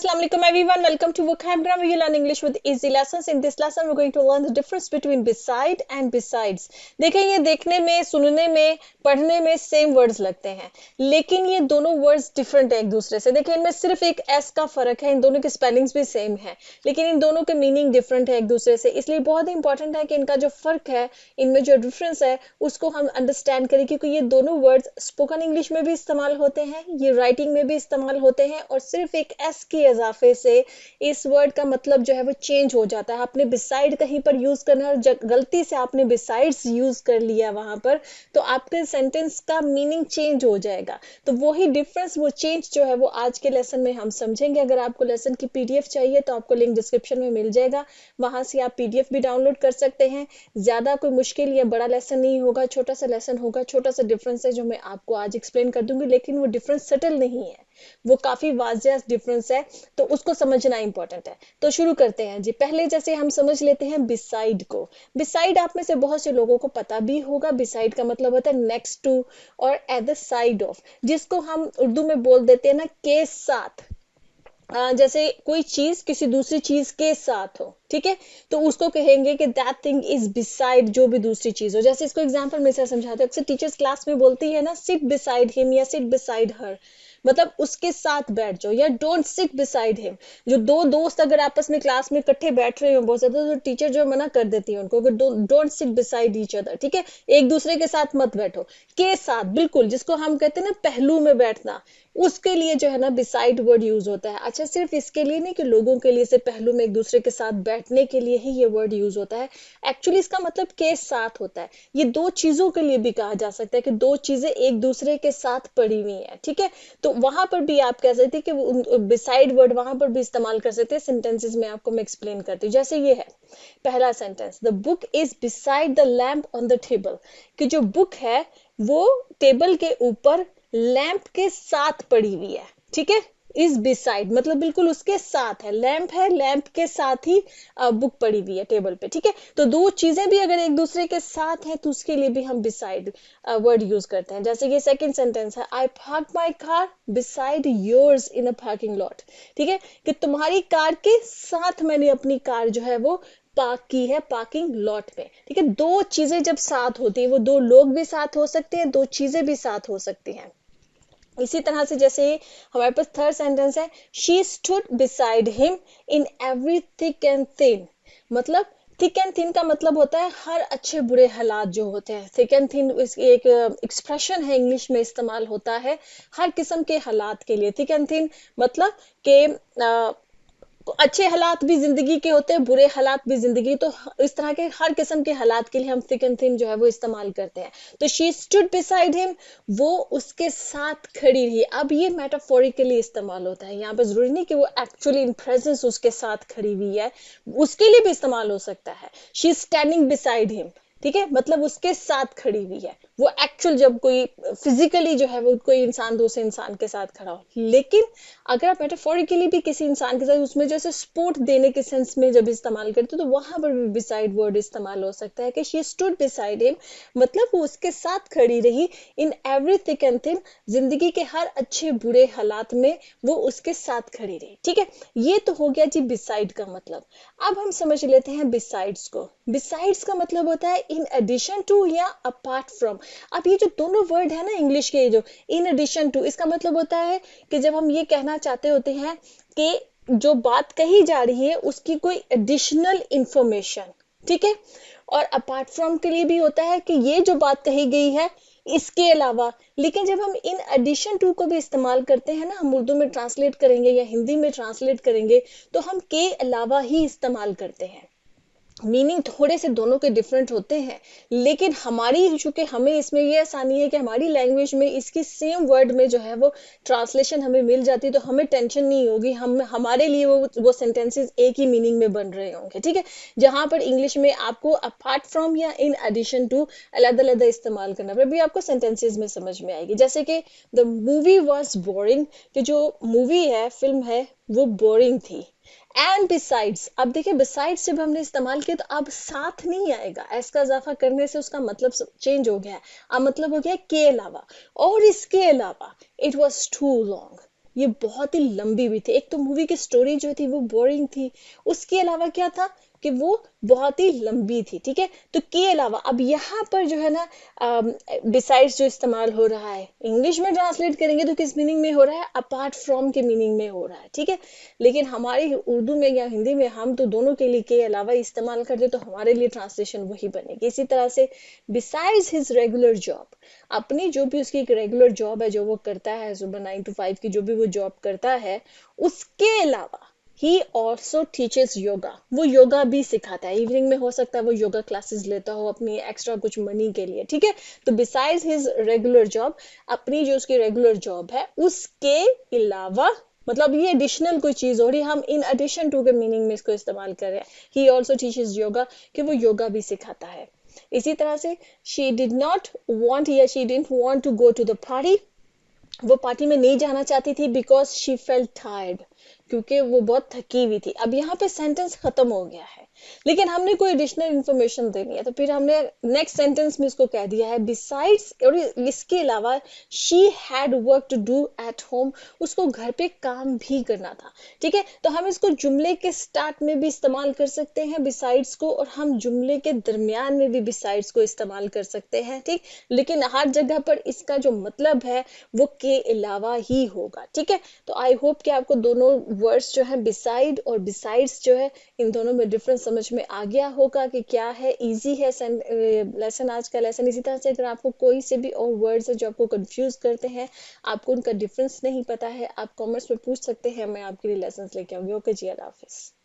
Assalamu alaikum everyone. Welcome to Vocabulary where you learn English with easy lessons. In this lesson we're going to learn the difference between beside and besides. देखें ये देखने में, सुनने में, पढ़ने में same words लगते हैं, लेकिन ये दोनों वर्ड्स डिफरेंट है एक दूसरे से. देखिए इनमें सिर्फ एक एस का फर्क है, इन दोनों के स्पेलिंग्स भी सेम है, लेकिन इन दोनों के मीनिंग डिफरेंट है एक दूसरे से. इसलिए बहुत ही इंपॉर्टेंट है कि इनका जो फर्क है, इनमें जो डिफरेंस है उसको हम अंडरस्टैंड करें, क्योंकि ये दोनों वर्ड्स स्पोकन इंग्लिश में भी इस्तेमाल होते हैं, ये राइटिंग में भी इस्तेमाल होते हैं, और सिर्फ एक एस के इजाफे से इस वर्ड का मतलब जो है वो चेंज हो जाता है. आपने बिसाइड कहीं पर यूज करना है और गलती से आपने बिसाइड्स यूज कर लिया वहां पर, तो आपके सेंटेंस का मीनिंग चेंज हो जाएगा. तो वही डिफरेंस, वो चेंज जो है वो आज के लेसन में हम समझेंगे. अगर आपको लेसन की पीडीएफ चाहिए तो आपको लिंक डिस्क्रिप्शन में मिल जाएगा, वहां से आप पीडीएफ भी डाउनलोड कर सकते हैं. ज्यादा कोई मुश्किल या बड़ा लेसन नहीं होगा, छोटा सा लेसन होगा, छोटा सा डिफरेंस है जो मैं आपको आज एक्सप्लेन कर दूंगी, लेकिन वो डिफरेंस सटल नहीं है, वो काफी वाजिया डिफरेंस है, तो उसको समझना इंपॉर्टेंट है. तो शुरू करते हैं जी. पहले जैसे हम समझ लेते हैं बिसाइड को. बिसाइड आप में से बहुत से लोगों को पता भी होगा. बिसाइड का मतलब होता है नेक्स्ट टू और एट द साइड ऑफ, जिसको हम उर्दू में बोल देते हैं ना के साथ. जैसे कोई चीज किसी दूसरी चीज के साथ हो, ठीक है, तो उसको कहेंगे कि दैट थिंग इज बिसाइड जो भी दूसरी चीज हो. जैसे इसको एग्जांपल में से समझाते हैं. अक्सर टीचर्स क्लास में बोलती है ना, सिट बिसाइड हिम या सिट बिसाइड हर, मतलब उसके साथ बैठ जाओ, या डोंट सिट बिसाइड हिम. जो दो दोस्त अगर आपस में क्लास में इकट्ठे बैठ रहे हो बहुत ज्यादा, तो टीचर जो मना कर देती है उनको कि don't sit beside each other, ठीक है, एक दूसरे के साथ मत बैठो. के साथ, बिल्कुल, जिसको हम कहते हैं ना पहलू में बैठना, उसके लिए जो है ना बिसाइड वर्ड यूज होता है. अच्छा, सिर्फ इसके लिए नहीं कि लोगों के लिए, से पहलू में एक दूसरे के साथ बैठने के लिए ही ये वर्ड यूज होता है. एक्चुअली इसका मतलब के साथ होता है. ये दो चीजों के लिए भी कहा जा सकता है कि दो चीजें एक दूसरे के साथ पड़ी हुई है, ठीक है. तो वहां पर भी आप कह सकते हैं कि बिसाइड वर्ड वहां पर भी इस्तेमाल कर सकते हैं. सेंटेंसेस में आपको मैं एक्सप्लेन करती हूँ. जैसे ये है पहला sentence, the book is beside the lamp on the table, कि जो बुक है वो टेबल के ऊपर लैंप के साथ पड़ी हुई है, ठीक है. इज बिसाइड मतलब बिल्कुल उसके साथ है. लैंप है, लैंप के साथ ही बुक पड़ी हुई है टेबल पे, ठीक है. तो दो चीजें भी अगर एक दूसरे के साथ हैं तो उसके लिए भी हम बिसाइड वर्ड यूज करते हैं. जैसे ये सेकंड सेंटेंस है, आई park my car beside yours in a parking lot, ठीक है, कि तुम्हारी कार के साथ मैंने अपनी कार जो है वो पार्क की है पार्किंग लॉट में, ठीक है. दो चीजें जब साथ होती है, वो दो लोग भी साथ हो सकते हैं, दो चीजें भी साथ हो सकती हैं. इसी तरह से जैसे हमारे पास थर्ड सेंटेंस है, she stood beside him in every thick and thin, मतलब थिक एंड थिन का मतलब होता है हर अच्छे बुरे हालात जो होते हैं. थिक एंड थिन एक एक्सप्रेशन है, इंग्लिश में इस्तेमाल होता है हर किस्म के हालात के लिए. थिक एंड थिन मतलब के अच्छे हालात भी जिंदगी के होते हैं, बुरे हालात भी जिंदगी, तो इस तरह के हर किस्म के हालात के लिए हम थिक एंड थिन जो है वो इस्तेमाल करते हैं. तो शी स्टूड बिसाइड हिम, वो उसके साथ खड़ी रही. अब ये मेटाफोरिकली इस्तेमाल होता है, यहाँ पर जरूरी नहीं कि वो एक्चुअली इन प्रेजेंस उसके साथ खड़ी हुई है, उसके लिए भी इस्तेमाल हो सकता है. शी स्टैंडिंग बिसाइड हिम, ठीक है, मतलब उसके साथ खड़ी हुई है. वो एक्चुअल जब कोई फिजिकली जो है वो कोई इंसान दूसरे इंसान के साथ खड़ा हो. लेकिन अगर आप मेटाफोरिकली भी किसी इंसान के साथ उसमें जैसे सपोर्ट देने के सेंस में जब इस्तेमाल करते हो, तो वहां पर भी बिसाइड वर्ड इस्तेमाल हो सकता है कि शी स्टूड बिसाइड हिम, मतलब वो उसके साथ खड़ी रही in every thick and thin, जिंदगी के हर अच्छे बुरे हालात में वो उसके साथ खड़ी रही, ठीक है. ये तो हो गया जी बिसाइड का मतलब. अब हम समझ लेते हैं बिसाइड्स को. बिसाइड्स का मतलब होता है इन एडिशन टू या अपार्ट फ्रॉम. अब ये जो दोनों वर्ड है ना इंग्लिश के, जो इन एडिशन टू, इसका मतलब होता है कि जब हम ये कहना चाहते होते हैं कि जो बात कही जा रही है उसकी कोई एडिशनल इंफॉर्मेशन, ठीक है. और अपार्ट फ्रॉम के लिए भी होता है कि ये जो बात कही गई है इसके अलावा. लेकिन जब हम इन एडिशन टू को भी इस्तेमाल करते हैं ना, हम उर्दू में ट्रांसलेट करेंगे या हिंदी में ट्रांसलेट करेंगे, तो हम के अलावा ही इस्तेमाल करते हैं. मीनिंग थोड़े से दोनों के डिफरेंट होते हैं, लेकिन हमारी चूंकि हमें इसमें ये आसानी है कि हमारी लैंग्वेज में इसकी सेम वर्ड में जो है वो ट्रांसलेशन हमें मिल जाती है, तो हमें टेंशन नहीं होगी. हम हमारे लिए वो सेंटेंसेस एक ही मीनिंग में बन रहे होंगे, ठीक है. जहां पर इंग्लिश में आपको अपार्ट फ्रॉम या इन एडिशन टू अलग अलग इस्तेमाल करना पड़े, भी आपको सेंटेंसेस में समझ में आएगी. जैसे कि द मूवी वॉज बोरिंग, कि जो मूवी है, फिल्म है, वो बोरिंग थी. एंड बिसाइड्स, अब देखिए बिसाइड्स जब हमने इस्तेमाल किया तो अब साथ नहीं आएगा, एस का इजाफा करने से उसका मतलब चेंज हो गया है. अब मतलब हो गया के अलावा, और इसके अलावा इट वॉज टू लॉन्ग, ये बहुत ही लंबी भी थी। एक तो मूवी की स्टोरी जो थी वो बोरिंग थी, उसके अलावा क्या था कि वो बहुत ही लंबी थी। ठीक है, तो के अलावा अब यहाँ पर जो है ना बिसाइड्स जो इस्तेमाल हो रहा है, इंग्लिश में ट्रांसलेट करेंगे तो किस मीनिंग में हो रहा है, अपार्ट फ्रॉम के मीनिंग में हो रहा है। ठीक है, लेकिन हमारी उर्दू में या हिंदी में हम तो दोनों के लिए के अलावा इस्तेमाल करते, तो हमारे लिए ट्रांसलेशन वही बनेगी। इसी तरह से बिसाइड्स हिज रेगुलर जॉब, अपनी जो भी उसकी एक रेगुलर जॉब है जो वो करता है, सुबह 9 to 5 की जो भी वो जॉब करता है, उसके अलावा ही ऑल्सो टीचेस योगा, वो योगा भी सिखाता है। इवनिंग में हो सकता है वो योगा क्लासेस लेता हो अपनी एक्स्ट्रा कुछ मनी के लिए। ठीक है, तो बिसाइड्स हिज रेगुलर जॉब, अपनी जो उसकी रेगुलर जॉब है उसके अलावा, मतलब ये एडिशनल कोई चीज हो रही, हम इन एडिशन टू के मीनिंग में इसको इस्तेमाल कर रहे हैं। ही ऑल्सो टीचेस योगा, कि वो योगा भी सिखाता है। इसी तरह से शी डिड नॉट वॉन्ट या she didn't want to go to the party, वो पार्टी में नहीं जाना चाहती थी, बिकॉज शी फेल्ट टायर्ड, क्योंकि वो बहुत थकी हुई थी। अब यहाँ पे सेंटेंस खत्म हो गया है, लेकिन हमने कोई एडिशनल इंफॉर्मेशन देनी है, तो फिर हमने नेक्स्ट सेंटेंस में इसको कह दिया है बिसाइड्स, और इसके अलावा she had work to do at home, उसको घर पे काम भी करना था। ठीक है, तो हम इसको जुमले के स्टार्ट में भी इस्तेमाल कर सकते हैं बिसाइड्स को, और हम जुमले के दरमियान में भी बिसाइड्स को इस्तेमाल कर सकते हैं। ठीक, लेकिन हर जगह पर इसका जो मतलब है वो के अलावा ही होगा। ठीक है, तो आई होप कि आपको दोनों वर्ड्स जो है बिसाइड और बिसाइड्स जो है, इन दोनों में डिफरेंस समझ में आ गया होगा कि क्या है। इजी है लेसन, आज का लेसन। इसी तरह से अगर आपको कोई से भी और वर्ड्स है जो आपको कंफ्यूज करते हैं, आपको उनका डिफरेंस नहीं पता है, आप कॉमर्स में पूछ सकते हैं, मैं आपके लिए लेसन लेके आऊंगी। ओके जी, अल्लाह हाफिज।